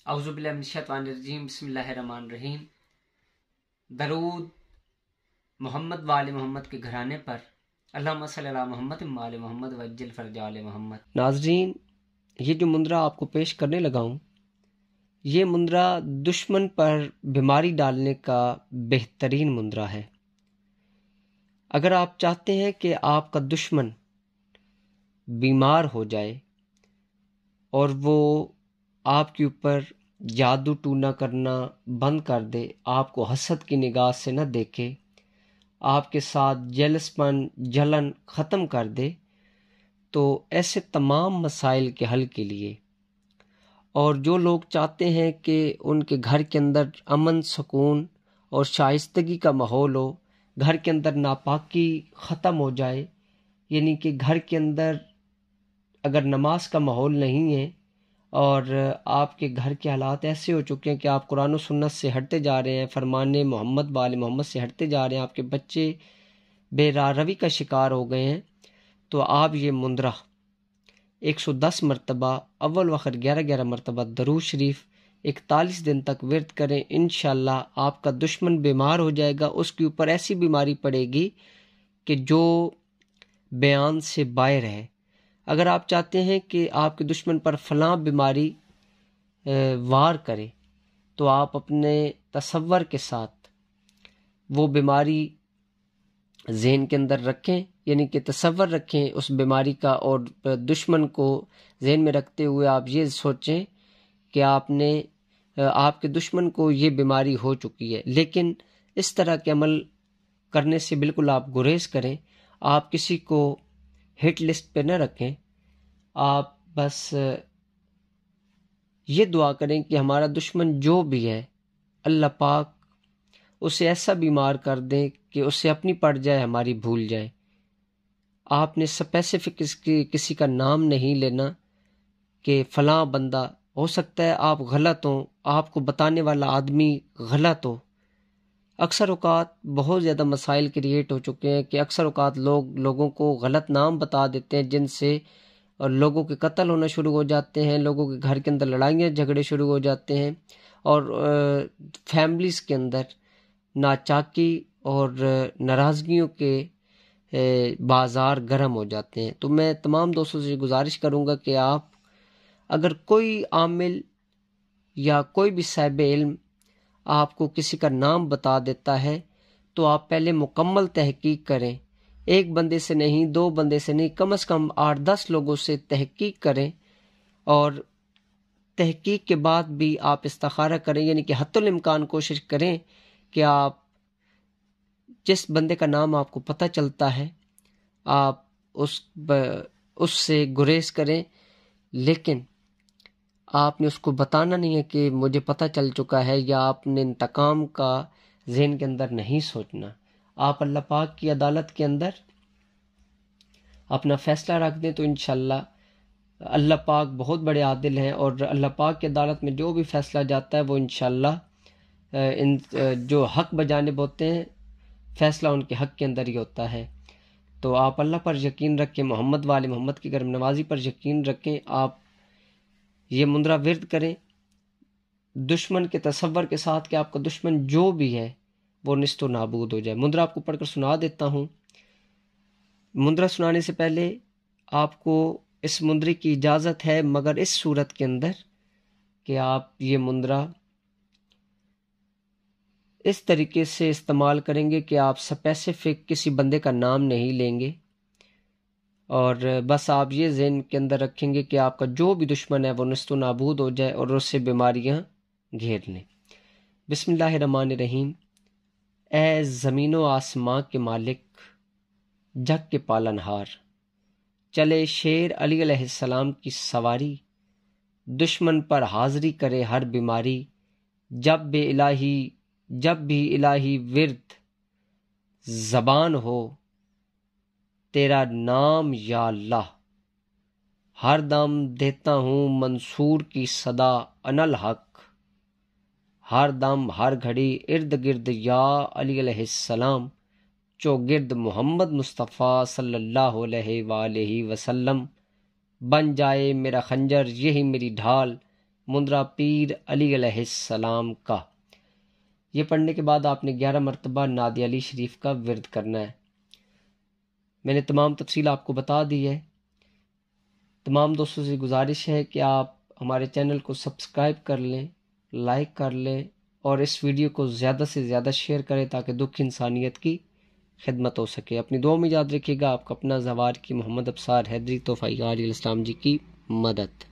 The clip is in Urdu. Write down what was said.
اعوذ باللہ من الشیطان الرجیم، بسم اللہ الرحمن الرحیم۔ درود محمد وآل محمد کے گھرانے پر، اللہم صلی علی محمد وآل محمد وعجل فرج آل محمد۔ ناظرین، یہ جو مندرہ آپ کو پیش کرنے لگا ہوں، یہ مندرہ دشمن پر بیماری ڈالنے کا بہترین مندرہ ہے۔ اگر آپ چاہتے ہیں کہ آپ کا دشمن بیمار ہو جائے اور وہ آپ کے اوپر جادو ٹونا کرنا بند کر دے، آپ کو حسد کی نگاہ سے نہ دیکھے، آپ کے ساتھ جیلس پن جلن ختم کر دے، تو ایسے تمام مسائل کے حل کے لیے، اور جو لوگ چاہتے ہیں کہ ان کے گھر کے اندر امن سکون اور شائستگی کا ماحول ہو، گھر کے اندر ناپاکی ختم ہو جائے، یعنی کہ گھر کے اندر اگر نماز کا ماحول نہیں ہے اور آپ کے گھر کے حالات ایسے ہو چکے ہیں کہ آپ قرآن و سنت سے ہٹتے جا رہے ہیں، فرمان محمد وآل محمد سے ہٹتے جا رہے ہیں، آپ کے بچے بے راہ روی کا شکار ہو گئے ہیں، تو آپ یہ مندرہ 110 مرتبہ اول وآخر 11 مرتبہ درود شریف 41 دن تک ورد کریں۔ انشاءاللہ آپ کا دشمن بیمار ہو جائے گا، اس کے اوپر ایسی بیماری پڑے گی کہ جو بیان سے باہر ہے۔ اگر آپ چاہتے ہیں کہ آپ کے دشمن پر فلاں بیماری وار کرے، تو آپ اپنے تصور کے ساتھ وہ بیماری ذہن کے اندر رکھیں، یعنی کہ تصور رکھیں اس بیماری کا، اور دشمن کو ذہن میں رکھتے ہوئے آپ یہ سوچیں کہ آپ کے دشمن کو یہ بیماری ہو چکی ہے۔ لیکن اس طرح کے عمل کرنے سے بالکل آپ گریز کریں، آپ کسی کو ہٹ لسٹ پہ نہ رکھیں، آپ بس یہ دعا کریں کہ ہمارا دشمن جو بھی ہے، اللہ پاک اسے ایسا بیمار کر دیں کہ اسے اپنی پڑ جائے، ہماری بھول جائے۔ آپ نے اسپیسیفک کسی کا نام نہیں لینا کہ فلاں بندہ، ہو سکتا ہے آپ غلط ہوں، آپ کو بتانے والا آدمی غلط ہو۔ اکثر اوقات بہت زیادہ مسائل کریٹ ہو چکے ہیں کہ اکثر اوقات لوگوں کو غلط نام بتا دیتے ہیں، جن سے اور لوگوں کے قتل ہونا شروع ہو جاتے ہیں، لوگوں کے گھر کے اندر لڑائیاں جھگڑے شروع ہو جاتے ہیں، اور فیملیز کے اندر ناچاکی اور ناراضگیوں کے بازار گرم ہو جاتے ہیں۔ تو میں تمام دوستوں سے گزارش کروں گا کہ آپ اگر کوئی عامل یا کوئی بھی صاحب علم آپ کو کسی کا نام بتا دیتا ہے، تو آپ پہلے مکمل تحقیق کریں، ایک بندے سے نہیں، 2 بندے سے نہیں، کم از کم 8-10 لوگوں سے تحقیق کریں، اور تحقیق کے بعد بھی آپ استخارہ کریں، یعنی کہ حتی الامکان کوشش کریں کہ آپ جس بندے کا نام آپ کو پتہ چلتا ہے آپ اس سے گریز کریں، لیکن آپ نے اس کو بتانا نہیں ہے کہ مجھے پتہ چل چکا ہے، یا آپ نے انتقام کا ذہن کے اندر نہیں سوچنا۔ آپ اللہ پاک کی عدالت کے اندر اپنا فیصلہ رکھ دیں، تو انشاءاللہ اللہ پاک بہت بڑے عادل ہیں، اور اللہ پاک کی عدالت میں جو بھی فیصلہ جاتا ہے وہ انشاءاللہ جو حق بجانب ہوتے ہیں، فیصلہ ان کے حق کے اندر ہی ہوتا ہے۔ تو آپ اللہ پر یقین رکھیں، محمد وآل محمد کی کرم نوازی پر یقین رکھیں، آپ یہ مندرہ ورد کریں دشمن کے تصور کے ساتھ کہ آپ کا دشمن جو بھی ہے وہ نیست و نابود ہو جائے۔ مندرہ آپ کو پڑھ کر سنا دیتا ہوں۔ مندرہ سنانے سے پہلے آپ کو اس مندرے کی اجازت ہے، مگر اس صورت کے اندر کہ آپ یہ مندرہ اس طریقے سے استعمال کریں گے کہ آپ اسپیسیفک کسی بندے کا نام نہیں لیں گے، اور بس آپ یہ ذہن کے اندر رکھیں گے کہ آپ کا جو بھی دشمن ہے وہ نیست و نابود ہو جائے اور اس سے بیماریاں گھیر لیں۔ بسم اللہ الرحمن الرحیم۔ اے زمین و آسماں کے مالک، جگ کے پالنہار، چلے شیر علی علیہ السلام کی سواری، دشمن پر حاضری کرے ہر بیماری، جب بھی الہی ورد زبان ہو تیرا نام یا اللہ، ہر دم دیتا ہوں منصور کی صدا انا الحق، ہر دم ہر گھڑی ارد گرد یا علی علیہ السلام، چوگرد محمد مصطفیٰ صلی اللہ علیہ وآلہ وسلم، بن جائے میرا خنجر یہی میری ڈھال، مندرا پیر علی علیہ السلام کا۔ یہ پڑھنے کے بعد آپ نے 11 مرتبہ نادی علی شریف کا ورد کرنا ہے۔ میں نے تمام تفصیل آپ کو بتا دی ہے۔ تمام دوستوں سے گزارش ہے کہ آپ ہمارے چینل کو سبسکرائب کر لیں، لائک کر لیں اور اس ویڈیو کو زیادہ سے زیادہ شیئر کریں تاکہ دکھ انسانیت کی خدمت ہو سکے۔ اپنی دعاؤں میں یاد رکھیے گا۔ آپ کا اپنا زوار کی محمد ابصار حیدری، توفیق علیہ السلام جی کی مدد۔